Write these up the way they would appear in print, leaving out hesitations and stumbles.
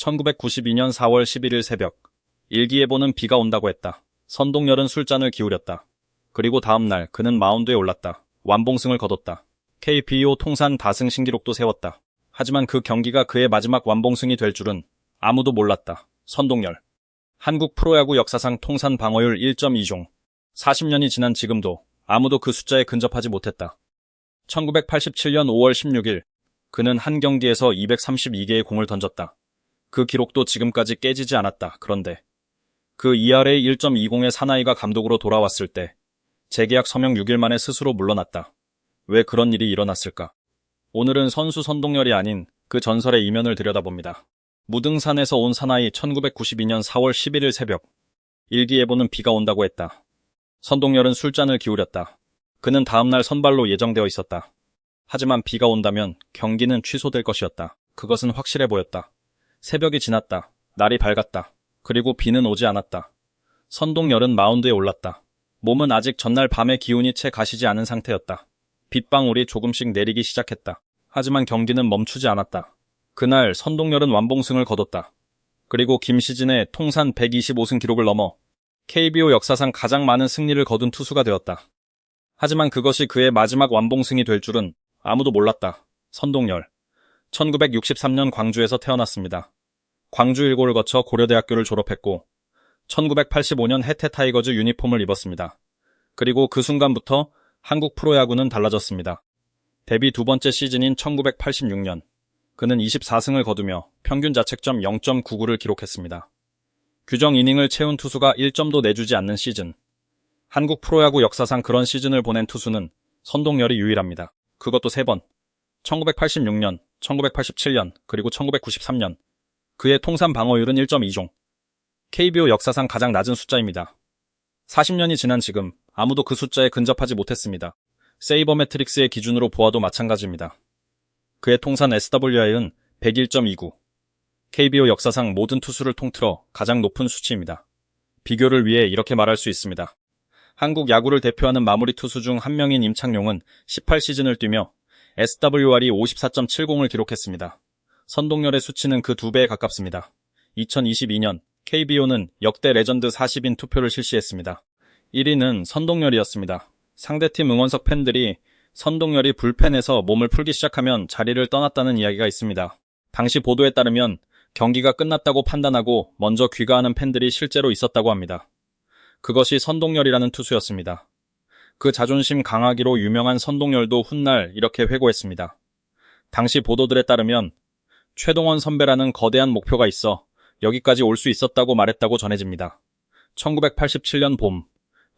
1992년 4월 11일 새벽, 일기예보는 비가 온다고 했다. 선동열은 술잔을 기울였다. 그리고 다음날 그는 마운드에 올랐다. 완봉승을 거뒀다. KBO 통산 다승 신기록도 세웠다. 하지만 그 경기가 그의 마지막 완봉승이 될 줄은 아무도 몰랐다. 선동열. 한국 프로야구 역사상 통산 방어율 1.2종. 40년이 지난 지금도 아무도 그 숫자에 근접하지 못했다. 1987년 5월 16일, 그는 한 경기에서 232개의 공을 던졌다. 그 기록도 지금까지 깨지지 않았다. 그런데 그 ERA 1.20의 사나이가 감독으로 돌아왔을 때 재계약 서명 6일 만에 스스로 물러났다. 왜 그런 일이 일어났을까? 오늘은 선수 선동열이 아닌 그 전설의 이면을 들여다봅니다. 무등산에서 온 사나이. 1992년 4월 11일 새벽, 일기예보는 비가 온다고 했다. 선동열은 술잔을 기울였다. 그는 다음날 선발로 예정되어 있었다. 하지만 비가 온다면 경기는 취소될 것이었다. 그것은 확실해 보였다. 새벽이 지났다. 날이 밝았다. 그리고 비는 오지 않았다. 선동열은 마운드에 올랐다. 몸은 아직 전날 밤의 기운이 채 가시지 않은 상태였다. 빗방울이 조금씩 내리기 시작했다. 하지만 경기는 멈추지 않았다. 그날 선동열은 완봉승을 거뒀다. 그리고 김시진의 통산 125승 기록을 넘어 KBO 역사상 가장 많은 승리를 거둔 투수가 되었다. 하지만 그것이 그의 마지막 완봉승이 될 줄은 아무도 몰랐다. 선동열. 1963년 광주에서 태어났습니다. 광주 일고를 거쳐 고려대학교를 졸업했고 1985년 해태 타이거즈 유니폼을 입었습니다. 그리고 그 순간부터 한국 프로야구는 달라졌습니다. 데뷔 두 번째 시즌인 1986년, 그는 24승을 거두며 평균 자책점 0.99를 기록했습니다. 규정 이닝을 채운 투수가 1점도 내주지 않는 시즌. 한국 프로야구 역사상 그런 시즌을 보낸 투수는 선동열이 유일합니다. 그것도 3번. 1986년, 1987년, 그리고 1993년. 그의 통산 방어율은 1.2종. KBO 역사상 가장 낮은 숫자입니다. 40년이 지난 지금 아무도 그 숫자에 근접하지 못했습니다. 세이버매트릭스의 기준으로 보아도 마찬가지입니다. 그의 통산 SWI는 101.29. KBO 역사상 모든 투수를 통틀어 가장 높은 수치입니다. 비교를 위해 이렇게 말할 수 있습니다. 한국 야구를 대표하는 마무리 투수 중 한 명인 임창용은 18시즌을 뛰며 SWR이 54.70을 기록했습니다. 선동열의 수치는 그 2배에 가깝습니다. 2022년 KBO는 역대 레전드 40인 투표를 실시했습니다. 1위는 선동열이었습니다. 상대팀 응원석 팬들이 선동열이 불펜에서 몸을 풀기 시작하면 자리를 떠났다는 이야기가 있습니다. 당시 보도에 따르면 경기가 끝났다고 판단하고 먼저 귀가하는 팬들이 실제로 있었다고 합니다. 그것이 선동열이라는 투수였습니다. 그 자존심 강하기로 유명한 선동열도 훗날 이렇게 회고했습니다. 당시 보도들에 따르면 최동원 선배라는 거대한 목표가 있어 여기까지 올 수 있었다고 말했다고 전해집니다. 1987년 봄,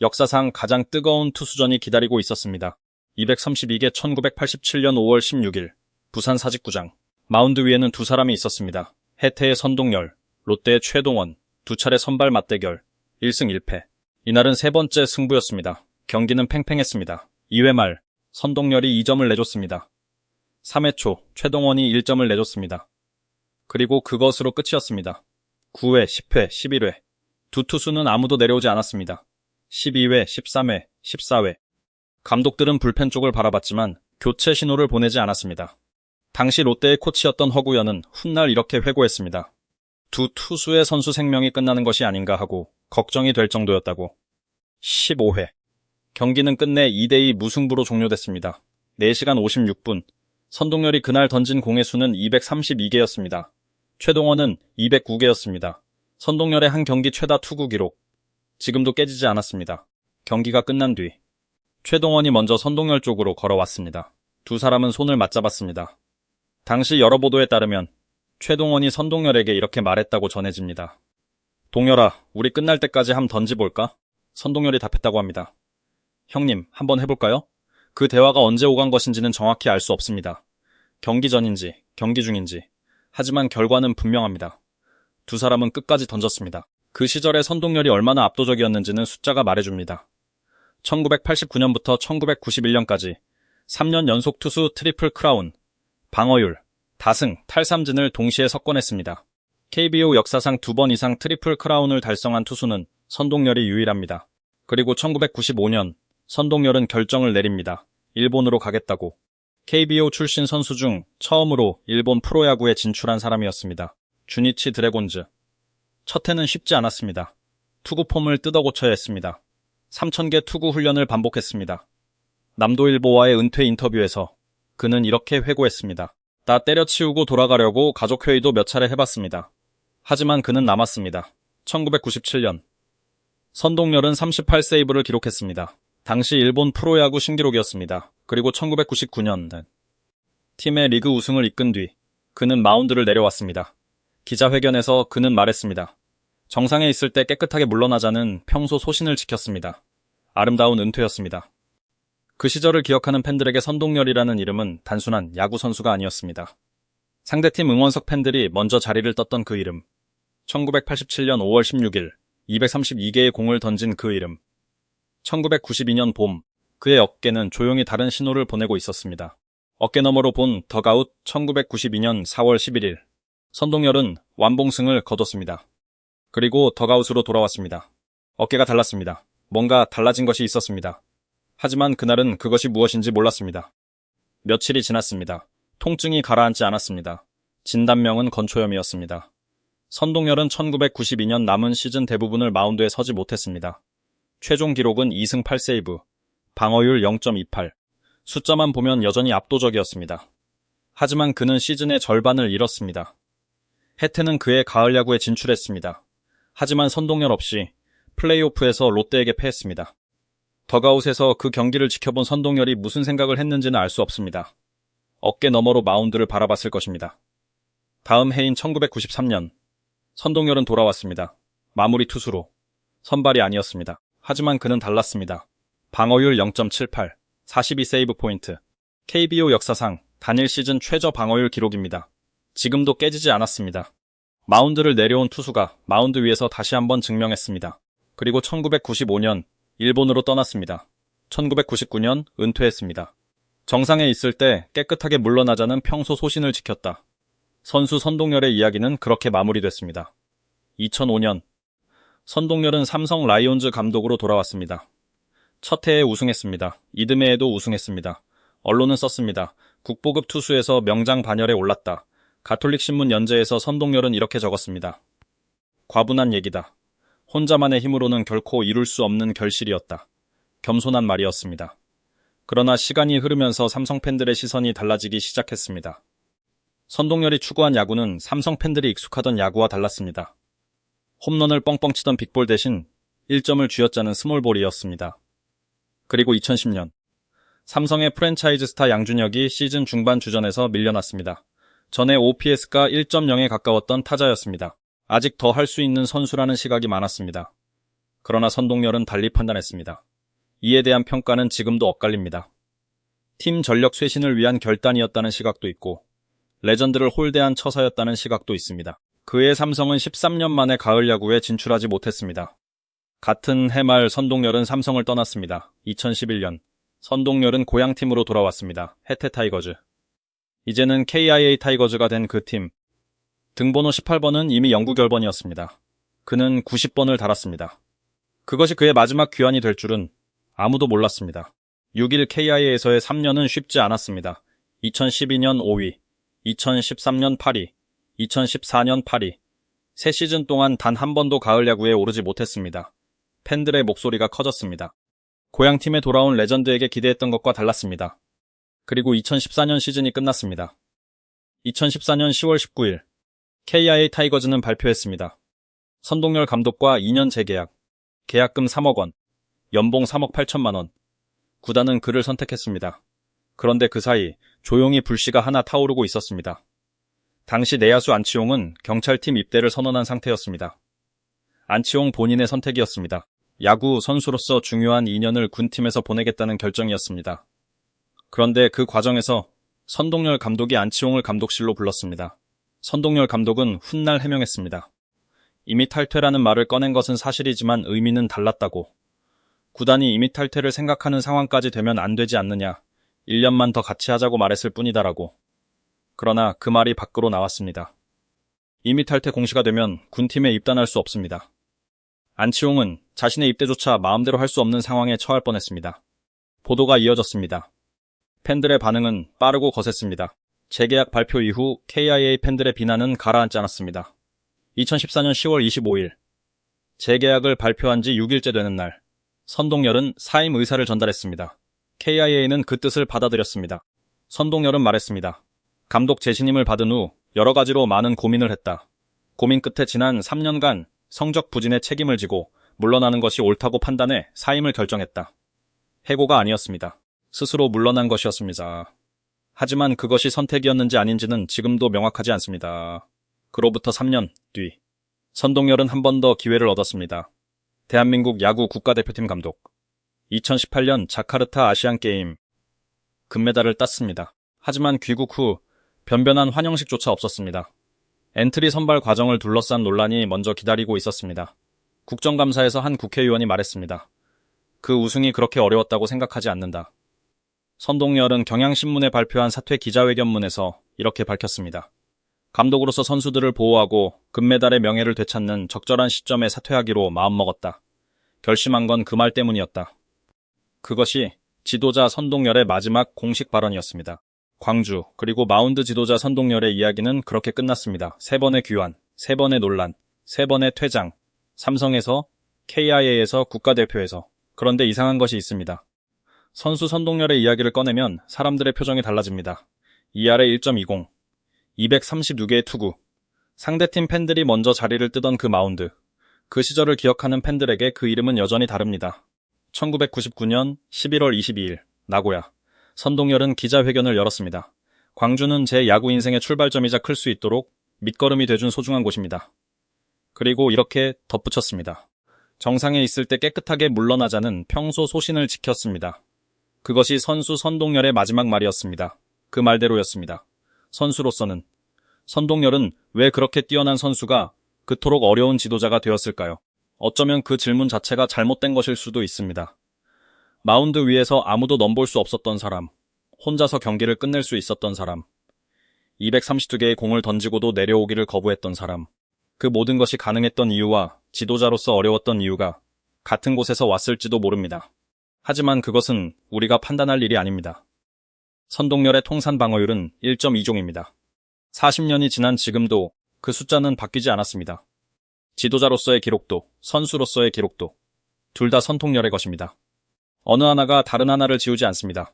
역사상 가장 뜨거운 투수전이 기다리고 있었습니다. 232개 1987년 5월 16일, 부산 사직구장. 마운드 위에는 두 사람이 있었습니다. 해태의 선동열, 롯데의 최동원, 두 차례 선발 맞대결, 1승 1패. 이날은 세 번째 승부였습니다. 경기는 팽팽했습니다. 2회 말, 선동열이 2점을 내줬습니다. 3회 초, 최동원이 1점을 내줬습니다. 그리고 그것으로 끝이었습니다. 9회, 10회, 11회. 두 투수는 아무도 내려오지 않았습니다. 12회, 13회, 14회. 감독들은 불펜 쪽을 바라봤지만 교체 신호를 보내지 않았습니다. 당시 롯데의 코치였던 허구현은 훗날 이렇게 회고했습니다. 두 투수의 선수 생명이 끝나는 것이 아닌가 하고 걱정이 될 정도였다고. 15회. 경기는 끝내 2대2 무승부로 종료됐습니다. 4시간 56분. 선동열이 그날 던진 공의 수는 232개였습니다. 최동원은 209개였습니다. 선동열의 한 경기 최다 투구 기록. 지금도 깨지지 않았습니다. 경기가 끝난 뒤 최동원이 먼저 선동열 쪽으로 걸어왔습니다. 두 사람은 손을 맞잡았습니다. 당시 여러 보도에 따르면 최동원이 선동열에게 이렇게 말했다고 전해집니다. 동열아, 우리 끝날 때까지 함 던지볼까? 선동열이 답했다고 합니다. 형님, 한번 해볼까요? 그 대화가 언제 오간 것인지는 정확히 알 수 없습니다. 경기 전인지, 경기 중인지. 하지만 결과는 분명합니다. 두 사람은 끝까지 던졌습니다. 그 시절의 선동열이 얼마나 압도적이었는지는 숫자가 말해줍니다. 1989년부터 1991년까지 3년 연속 투수 트리플 크라운, 방어율, 다승, 탈삼진을 동시에 석권했습니다. KBO 역사상 2번 이상 트리플 크라운을 달성한 투수는 선동열이 유일합니다. 그리고 1995년 선동열은 결정을 내립니다. 일본으로 가겠다고. KBO 출신 선수 중 처음으로 일본 프로야구에 진출한 사람이었습니다. 주니치 드래곤즈. 첫 해는 쉽지 않았습니다. 투구 폼을 뜯어 고쳐야 했습니다. 3,000개 투구 훈련을 반복했습니다. 남도일보와의 은퇴 인터뷰에서 그는 이렇게 회고했습니다. 다 때려치우고 돌아가려고 가족회의도 몇 차례 해봤습니다. 하지만 그는 남았습니다. 1997년. 선동열은 38세이브를 기록했습니다. 당시 일본 프로야구 신기록이었습니다. 그리고 1999년 팀의 리그 우승을 이끈 뒤 그는 마운드를 내려왔습니다. 기자회견에서 그는 말했습니다. 정상에 있을 때 깨끗하게 물러나자는 평소 소신을 지켰습니다. 아름다운 은퇴였습니다. 그 시절을 기억하는 팬들에게 선동열이라는 이름은 단순한 야구 선수가 아니었습니다. 상대팀 응원석 팬들이 먼저 자리를 떴던 그 이름. 1987년 5월 16일 232개의 공을 던진 그 이름. 1992년 봄, 그의 어깨는 조용히 다른 신호를 보내고 있었습니다. 어깨 너머로 본 덕아웃 1992년 4월 11일. 선동열은 완봉승을 거뒀습니다. 그리고 덕아웃으로 돌아왔습니다. 어깨가 달랐습니다. 뭔가 달라진 것이 있었습니다. 하지만 그날은 그것이 무엇인지 몰랐습니다. 며칠이 지났습니다. 통증이 가라앉지 않았습니다. 진단명은 건초염이었습니다. 선동열은 1992년 남은 시즌 대부분을 마운드에 서지 못했습니다. 최종 기록은 2승 8세이브, 방어율 0.28, 숫자만 보면 여전히 압도적이었습니다. 하지만 그는 시즌의 절반을 잃었습니다. 해태는 그의 가을 야구에 진출했습니다. 하지만 선동열 없이 플레이오프에서 롯데에게 패했습니다. 덕아웃에서 그 경기를 지켜본 선동열이 무슨 생각을 했는지는 알 수 없습니다. 어깨 너머로 마운드를 바라봤을 것입니다. 다음 해인 1993년, 선동열은 돌아왔습니다. 마무리 투수로. 선발이 아니었습니다. 하지만 그는 달랐습니다. 방어율 0.78, 42세이브 포인트. KBO 역사상 단일 시즌 최저 방어율 기록입니다. 지금도 깨지지 않았습니다. 마운드를 내려온 투수가 마운드 위에서 다시 한번 증명했습니다. 그리고 1995년 일본으로 떠났습니다. 1999년 은퇴했습니다. 정상에 있을 때 깨끗하게 물러나자는 평소 소신을 지켰다. 선수 선동열의 이야기는 그렇게 마무리됐습니다. 2005년 선동열은 삼성 라이온즈 감독으로 돌아왔습니다. 첫 해에 우승했습니다. 이듬해에도 우승했습니다. 언론은 썼습니다. 국보급 투수에서 명장 반열에 올랐다. 가톨릭 신문 연재에서 선동열은 이렇게 적었습니다. 과분한 얘기다. 혼자만의 힘으로는 결코 이룰 수 없는 결실이었다. 겸손한 말이었습니다. 그러나 시간이 흐르면서 삼성 팬들의 시선이 달라지기 시작했습니다. 선동열이 추구한 야구는 삼성 팬들이 익숙하던 야구와 달랐습니다. 홈런을 뻥뻥 치던 빅볼 대신 1점을 쥐어짜는 스몰볼이었습니다. 그리고 2010년 삼성의 프랜차이즈 스타 양준혁이 시즌 중반 주전에서 밀려났습니다. 전에 OPS가 1.0에 가까웠던 타자였습니다. 아직 더 할 수 있는 선수라는 시각이 많았습니다. 그러나 선동열은 달리 판단했습니다. 이에 대한 평가는 지금도 엇갈립니다. 팀 전력 쇄신을 위한 결단이었다는 시각도 있고 레전드를 홀대한 처사였다는 시각도 있습니다. 그의 삼성은 13년 만에 가을 야구에 진출하지 못했습니다. 같은 해 말 선동열은 삼성을 떠났습니다. 2011년 선동열은 고향팀으로 돌아왔습니다. 해태 타이거즈. 이제는 KIA 타이거즈가 된 그 팀. 등번호 18번은 이미 영구 결번이었습니다. 그는 90번을 달았습니다. 그것이 그의 마지막 귀환이 될 줄은 아무도 몰랐습니다. 6일 KIA에서의 3년은 쉽지 않았습니다. 2012년 5위, 2013년 8위, 2014년 8위. 세 시즌 동안 단 한 번도 가을 야구에 오르지 못했습니다. 팬들의 목소리가 커졌습니다. 고향팀에 돌아온 레전드에게 기대했던 것과 달랐습니다. 그리고 2014년 시즌이 끝났습니다. 2014년 10월 19일 KIA 타이거즈는 발표했습니다. 선동열 감독과 2년 재계약, 계약금 3억 원, 연봉 3억 8천만 원. 구단은 그를 선택했습니다. 그런데 그 사이 조용히 불씨가 하나 타오르고 있었습니다. 당시 내야수 안치홍은 경찰팀 입대를 선언한 상태였습니다. 안치홍 본인의 선택이었습니다. 야구 선수로서 중요한 2년을 군팀에서 보내겠다는 결정이었습니다. 그런데 그 과정에서 선동열 감독이 안치홍을 감독실로 불렀습니다. 선동열 감독은 훗날 해명했습니다. 이미 탈퇴라는 말을 꺼낸 것은 사실이지만 의미는 달랐다고. 구단이 이미 탈퇴를 생각하는 상황까지 되면 안 되지 않느냐. 1년만 더 같이 하자고 말했을 뿐이다라고. 그러나 그 말이 밖으로 나왔습니다. 이미 탈퇴 공시가 되면 군팀에 입단할 수 없습니다. 안치홍은 자신의 입대조차 마음대로 할 수 없는 상황에 처할 뻔했습니다. 보도가 이어졌습니다. 팬들의 반응은 빠르고 거셌습니다. 재계약 발표 이후 KIA 팬들의 비난은 가라앉지 않았습니다. 2014년 10월 25일, 재계약을 발표한 지 6일째 되는 날, 선동열은 사임 의사를 전달했습니다. KIA는 그 뜻을 받아들였습니다. 선동열은 말했습니다. 감독 재신임을 받은 후 여러 가지로 많은 고민을 했다. 고민 끝에 지난 3년간 성적 부진의 책임을 지고 물러나는 것이 옳다고 판단해 사임을 결정했다. 해고가 아니었습니다. 스스로 물러난 것이었습니다. 하지만 그것이 선택이었는지 아닌지는 지금도 명확하지 않습니다. 그로부터 3년 뒤, 선동열은 한 번 더 기회를 얻었습니다. 대한민국 야구 국가대표팀 감독. 2018년 자카르타 아시안게임 금메달을 땄습니다. 하지만 귀국 후 변변한 환영식조차 없었습니다. 엔트리 선발 과정을 둘러싼 논란이 먼저 기다리고 있었습니다. 국정감사에서 한 국회의원이 말했습니다. 그 우승이 그렇게 어려웠다고 생각하지 않는다. 선동열은 경향신문에 발표한 사퇴 기자회견문에서 이렇게 밝혔습니다. 감독으로서 선수들을 보호하고 금메달의 명예를 되찾는 적절한 시점에 사퇴하기로 마음먹었다. 결심한 건 그 말 때문이었다. 그것이 지도자 선동열의 마지막 공식 발언이었습니다. 광주, 그리고 마운드 지도자 선동열의 이야기는 그렇게 끝났습니다. 3번의 귀환, 3번의 논란, 3번의 퇴장, 삼성에서, KIA에서, 국가대표에서. 그런데 이상한 것이 있습니다. 선수 선동열의 이야기를 꺼내면 사람들의 표정이 달라집니다. 2할에 1.20, 236개의 투구, 상대팀 팬들이 먼저 자리를 뜨던 그 마운드, 그 시절을 기억하는 팬들에게 그 이름은 여전히 다릅니다. 1999년 11월 22일, 나고야. 선동열은 기자회견을 열었습니다. 광주는 제 야구 인생의 출발점이자 클 수 있도록 밑거름이 돼준 소중한 곳입니다. 그리고 이렇게 덧붙였습니다. 정상에 있을 때 깨끗하게 물러나자는 평소 소신을 지켰습니다. 그것이 선수 선동열의 마지막 말이었습니다. 그 말대로였습니다. 선수로서는, 선동열은 왜 그렇게 뛰어난 선수가 그토록 어려운 지도자가 되었을까요? 어쩌면 그 질문 자체가 잘못된 것일 수도 있습니다. 마운드 위에서 아무도 넘볼 수 없었던 사람, 혼자서 경기를 끝낼 수 있었던 사람, 232개의 공을 던지고도 내려오기를 거부했던 사람, 그 모든 것이 가능했던 이유와 지도자로서 어려웠던 이유가 같은 곳에서 왔을지도 모릅니다. 하지만 그것은 우리가 판단할 일이 아닙니다. 선동열의 통산 방어율은 1.2종입니다. 40년이 지난 지금도 그 숫자는 바뀌지 않았습니다. 지도자로서의 기록도, 선수로서의 기록도, 둘 다 선동열의 것입니다. 어느 하나가 다른 하나를 지우지 않습니다.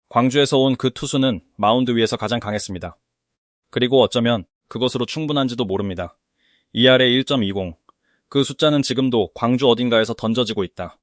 광주에서 온 그 투수는 마운드 위에서 가장 강했습니다. 그리고 어쩌면 그것으로 충분한지도 모릅니다. 2할에 1.20, 그 숫자는 지금도 광주 어딘가에서 던져지고 있다.